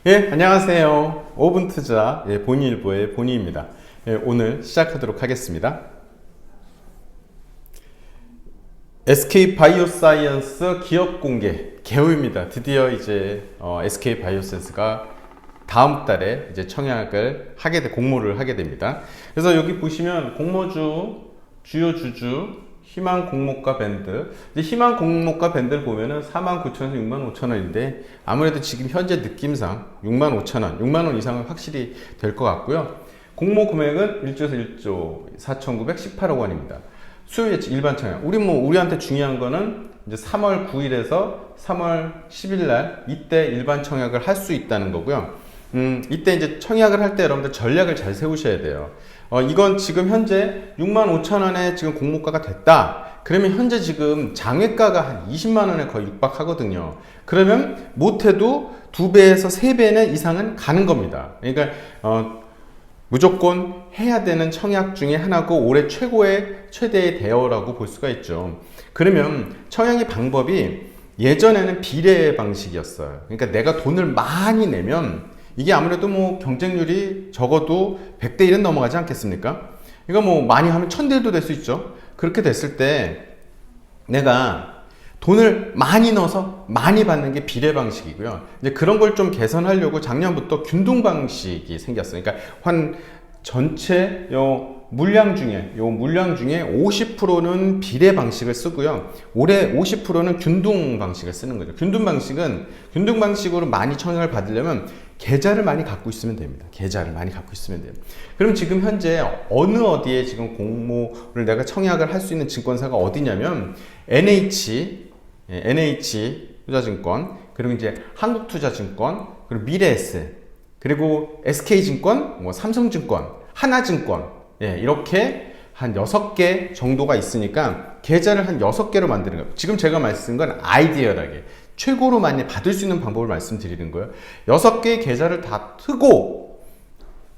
예, 안녕하세요. 5분 투자 본인일보의 본희입니다. 오늘 시작하도록 하겠습니다. SK바이오사이언스 기업 공개 개요입니다. 드디어 이제 SK바이오사이언스가 다음 달에 이제 청약을 공모를 하게 됩니다. 그래서 여기 보시면 공모주, 주요 주주, 희망 공모가 밴드. 이제 희망 공모가 밴드를 보면은 49,000원에서 65,000원인데 아무래도 지금 현재 느낌상 65,000원, 6만원 이상은 확실히 될 것 같고요. 공모 금액은 1조에서 1조 4,918억 원입니다. 수요 예측 일반 청약. 우리한테 중요한 거는 이제 3월 9일에서 3월 10일 날 이때 일반 청약을 할 수 있다는 거고요. 이때 이제 청약을 할 때 여러분들 전략을 잘 세우셔야 돼요. 이건 지금 현재 65,000원에 지금 공모가가 됐다. 그러면 현재 지금 장외가가 한 20만원에 거의 육박하거든요. 그러면 못해도 2배에서 3배는 이상은 가는 겁니다. 그러니까, 무조건 해야 되는 청약 중에 하나고 올해 최대의 대여라고 볼 수가 있죠. 그러면 청약의 방법이 예전에는 비례 방식이었어요. 그러니까 내가 돈을 많이 내면 이게 아무래도 뭐 경쟁률이 적어도 100대 1은 넘어가지 않겠습니까? 이거 뭐 많이 하면 1000대 1도 될 수 있죠. 그렇게 됐을 때 내가 돈을 많이 넣어서 많이 받는 게 비례 방식이고요. 이제 그런 걸 좀 개선하려고 작년부터 균등 방식이 생겼어요. 그러니까 한 전체 물량 중에 50%는 비례 방식을 쓰고요. 올해 50%는 균등 방식을 쓰는 거죠. 균등 방식으로 많이 청약을 받으려면 계좌를 많이 갖고 있으면 됩니다. 계좌를 많이 갖고 있으면 돼요. 그럼 지금 현재 어디에 지금 공모를 내가 청약을 할 수 있는 증권사가 어디냐면 NH 투자증권, 그리고 이제 한국투자증권, 그리고 미래에셋, 그리고 SK증권, 삼성증권, 하나증권, 이렇게 한 6개 정도가 있으니까 계좌를 한 6개로 만드는 거예요. 지금 제가 말씀드린 건 아이디어하게 최고로 많이 받을 수 있는 방법을 말씀드리는 거예요. 6개의 계좌를 다 트고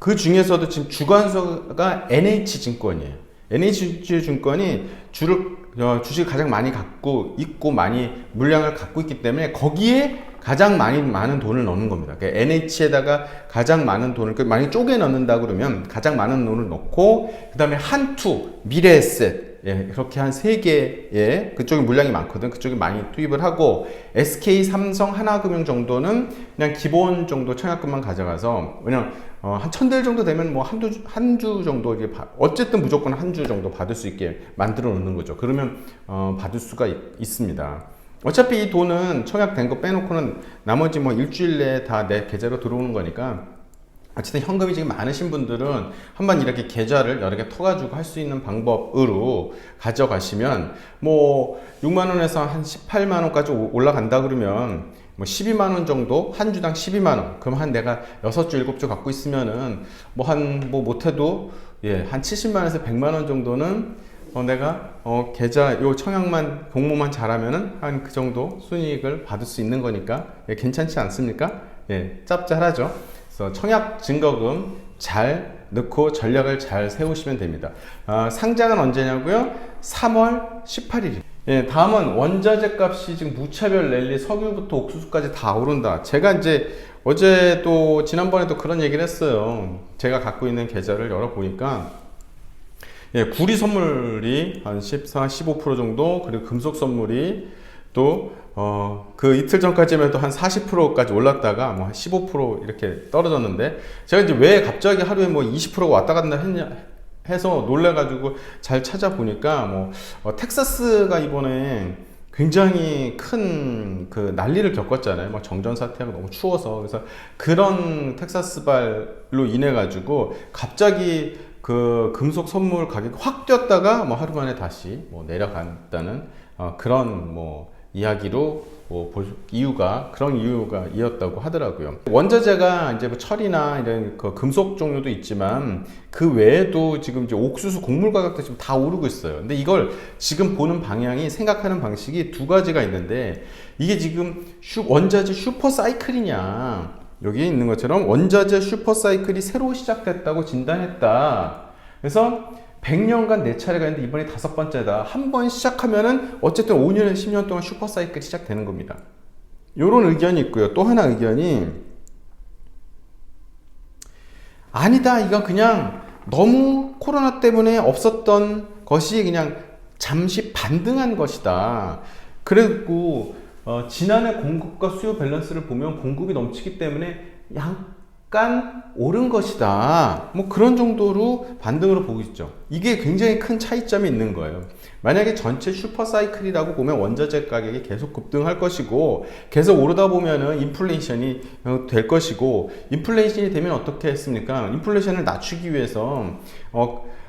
그 중에서도 지금 주관사가 NH증권이에요. NH증권이 주식을 가장 많이 갖고 있고 많이 물량을 갖고 있기 때문에 거기에 가장 많은 돈을 넣는 겁니다. 그러니까 NH에다가 가장 많은 돈을 많이 쪼개 넣는다 그러면 가장 많은 돈을 넣고 그 다음에 한투, 미래에셋 그렇게 한 3개의 그쪽에 물량이 많거든. 그쪽에 많이 투입을 하고 SK, 삼성, 하나금융 정도는 그냥 기본 정도 청약금만 가져가서 그냥 한 1000대 정도 되면 뭐 한 주 정도 어쨌든 무조건 한 주 정도 받을 수 있게 만들어 놓는 거죠. 그러면 받을 수가 있습니다. 어차피 이 돈은 청약된 거 빼놓고는 나머지 뭐 일주일 내에 다 내 계좌로 들어오는 거니까 어쨌든 현금이 지금 많으신 분들은 한번 이렇게 계좌를 여러 개 터가지고 할 수 있는 방법으로 가져가시면 뭐 6만원에서 한 18만원까지 올라간다 그러면 뭐 12만원 정도 한 주당 12만원 그럼 한 내가 6주 7주 갖고 있으면은 못해도 한 70만원에서 100만원 정도는 내가 계좌 청약만 공모만 잘하면은 한 그 정도 순이익을 받을 수 있는 거니까 괜찮지 않습니까? 짭짤하죠. 그래서 청약 증거금 잘 넣고 전략을 잘 세우시면 됩니다. 상장은 언제냐고요? 3월 18일. 다음은 원자재 값이 지금 무차별 랠리, 석유부터 옥수수까지 다 오른다. 제가 이제 어제도 지난번에도 그런 얘기를 했어요. 제가 갖고 있는 계좌를 열어보니까 구리 선물이 한 14, 15% 정도, 그리고 금속 선물이 또, 그 이틀 전까지만 해도 한 40%까지 올랐다가 뭐 한 15% 이렇게 떨어졌는데, 제가 이제 왜 갑자기 하루에 뭐 20%가 왔다 갔다 해서 놀래가지고 잘 찾아보니까 텍사스가 이번에 굉장히 큰 그 난리를 겪었잖아요. 뭐 정전 사태가 너무 추워서. 그래서 그런 텍사스발로 인해 가지고 갑자기 그 금속 선물 가격이 확 뛰었다가 하루 만에 다시 내려간다는 그런 이야기로 그런 이유가 이었다고 하더라고요. 원자재가 이제 철이나 이런 그 금속 종류도 있지만 그 외에도 지금 이제 옥수수 곡물 가격도 지금 다 오르고 있어요. 근데 이걸 지금 보는 방향이 생각하는 방식이 두 가지가 있는데 이게 지금 원자재 슈퍼 사이클이냐 여기 있는 것처럼 원자재 슈퍼 사이클이 새로 시작됐다고 진단했다. 그래서 100년간 4차례가 있는데 이번이 5번째다. 한 번 시작하면은 어쨌든 5년, 10년 동안 슈퍼사이클이 시작되는 겁니다. 이런 의견이 있고요. 또 하나 의견이 아니다. 이건 그냥 너무 코로나 때문에 없었던 것이 그냥 잠시 반등한 것이다. 그리고 지난해 공급과 수요 밸런스를 보면 공급이 넘치기 때문에 약간 오른 것이다. 뭐 그런 정도로 반등으로 보고 있죠. 이게 굉장히 큰 차이점이 있는 거예요. 만약에 전체 슈퍼사이클이라고 보면 원자재 가격이 계속 급등할 것이고 계속 오르다 보면은 인플레이션이 될 것이고, 인플레이션이 되면 어떻게 했습니까? 인플레이션을 낮추기 위해서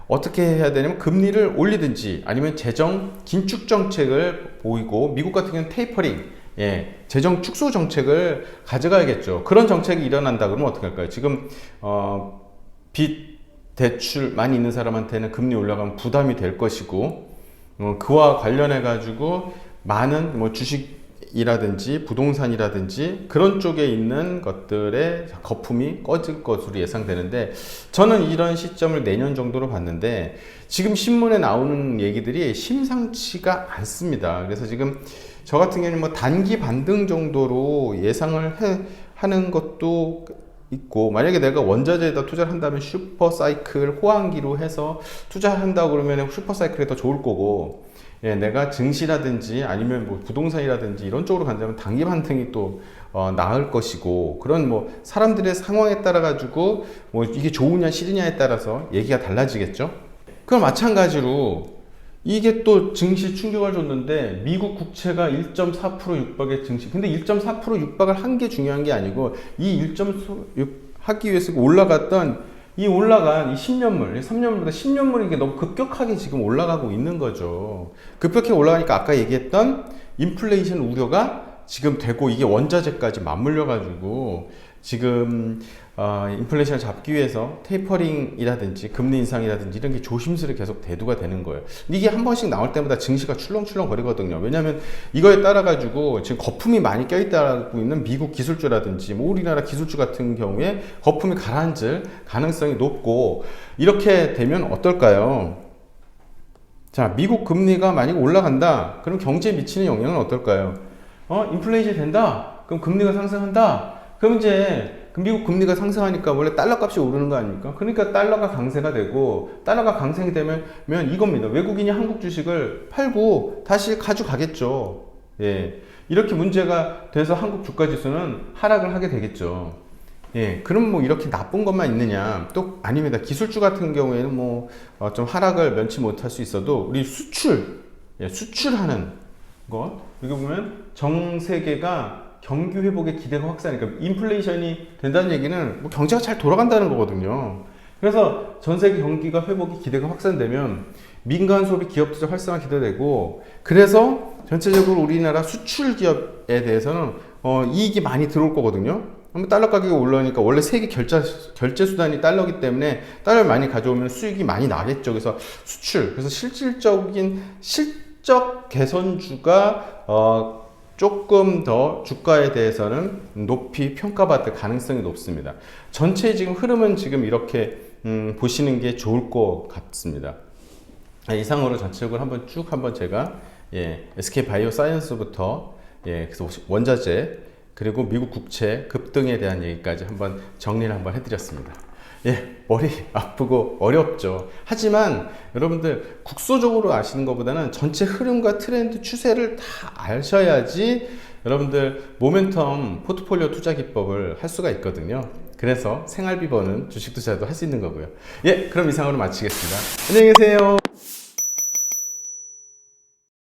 어떻게 해야 되냐면 금리를 올리든지 아니면 재정 긴축 정책을 보이고, 미국 같은 경우는 테이퍼링, 재정 축소 정책을 가져가야겠죠. 그런 정책이 일어난다 그러면 어떻게 할까요? 지금 빚 대출 많이 있는 사람한테는 금리 올라가면 부담이 될 것이고, 그와 관련해 가지고 많은 뭐 주식이라든지 부동산이라든지 그런 쪽에 있는 것들의 거품이 꺼질 것으로 예상되는데, 저는 이런 시점을 내년 정도로 봤는데 지금 신문에 나오는 얘기들이 심상치가 않습니다. 그래서 지금 저 같은 경우는 뭐 단기 반등 정도로 예상을 하는 것도 있고, 만약에 내가 원자재에다 투자를 한다면 슈퍼사이클 호황기로 해서 투자한다 그러면 슈퍼사이클이 더 좋을 거고, 내가 증시라든지 아니면 뭐 부동산이라든지 이런 쪽으로 간다면 단기 반등이 또 나을 것이고, 그런 뭐 사람들의 상황에 따라 가지고 뭐 이게 좋으냐 싫으냐에 따라서 얘기가 달라지겠죠. 그럼 마찬가지로 이게 또 증시 충격을 줬는데 미국 국채가 1.4% 육박의 증시. 근데 1.4% 육박을 한 게 중요한 게 아니고, 이 1.4 하기 위해서 올라간 이 10년물, 3년물보다 10년물이 이게 너무 급격하게 지금 올라가고 있는 거죠. 급격하게 올라가니까 아까 얘기했던 인플레이션 우려가 지금 되고, 이게 원자재까지 맞물려 가지고 지금 인플레이션을 잡기 위해서 테이퍼링이라든지 금리 인상이라든지 이런 게 조심스레 계속 대두가 되는 거예요. 이게 한 번씩 나올 때마다 증시가 출렁출렁 거리거든요. 왜냐하면 이거에 따라 가지고 지금 거품이 많이 껴있다고 있는 미국 기술주라든지 뭐 우리나라 기술주 같은 경우에 거품이 가라앉을 가능성이 높고, 이렇게 되면 어떨까요? 자, 미국 금리가 만약 올라간다. 그럼 경제에 미치는 영향은 어떨까요? 인플레이션이 된다. 그럼 금리가 상승한다. 그럼 이제 미국 금리가 상승하니까 원래 달러 값이 오르는 거 아닙니까? 그러니까 달러가 강세가 되고, 달러가 강세가 되면 이겁니다. 외국인이 한국 주식을 팔고 다시 가져가겠죠. 이렇게 문제가 돼서 한국 주가 지수는 하락을 하게 되겠죠. 그럼 뭐 이렇게 나쁜 것만 있느냐? 또 아닙니다. 기술주 같은 경우에는 뭐 좀 하락을 면치 못할 수 있어도 우리 수출하는 거, 여기 보면 전 세계가 경기 회복의 기대가 확산하니까, 인플레이션이 된다는 얘기는 뭐 경제가 잘 돌아간다는 거거든요. 그래서 전 세계 경기가 회복이 기대가 확산되면 민간 소비 기업 투자 활성화 기대되고, 그래서 전체적으로 우리나라 수출 기업에 대해서는 이익이 많이 들어올 거거든요. 달러 가격이 올라오니까 원래 세계 결제 수단이 달러기 때문에 달러를 많이 가져오면 수익이 많이 나겠죠. 그래서 그래서 실질적인 실적 개선주가 조금 더 주가에 대해서는 높이 평가받을 가능성이 높습니다. 전체 지금 흐름은 지금 이렇게 보시는 게 좋을 것 같습니다. 이상으로 전체적으로 한번 제가 SK 바이오사이언스부터 그래서 원자재 그리고 미국 국채 급등에 대한 얘기까지 한번 정리를 한번 해드렸습니다. 머리 아프고 어렵죠. 하지만 여러분들 국소적으로 아시는 것보다는 전체 흐름과 트렌드 추세를 다 아셔야지 여러분들 모멘텀 포트폴리오 투자 기법을 할 수가 있거든요. 그래서 생활비 버는 주식 투자도 할 수 있는 거고요. 그럼 이상으로 마치겠습니다. 안녕히 계세요.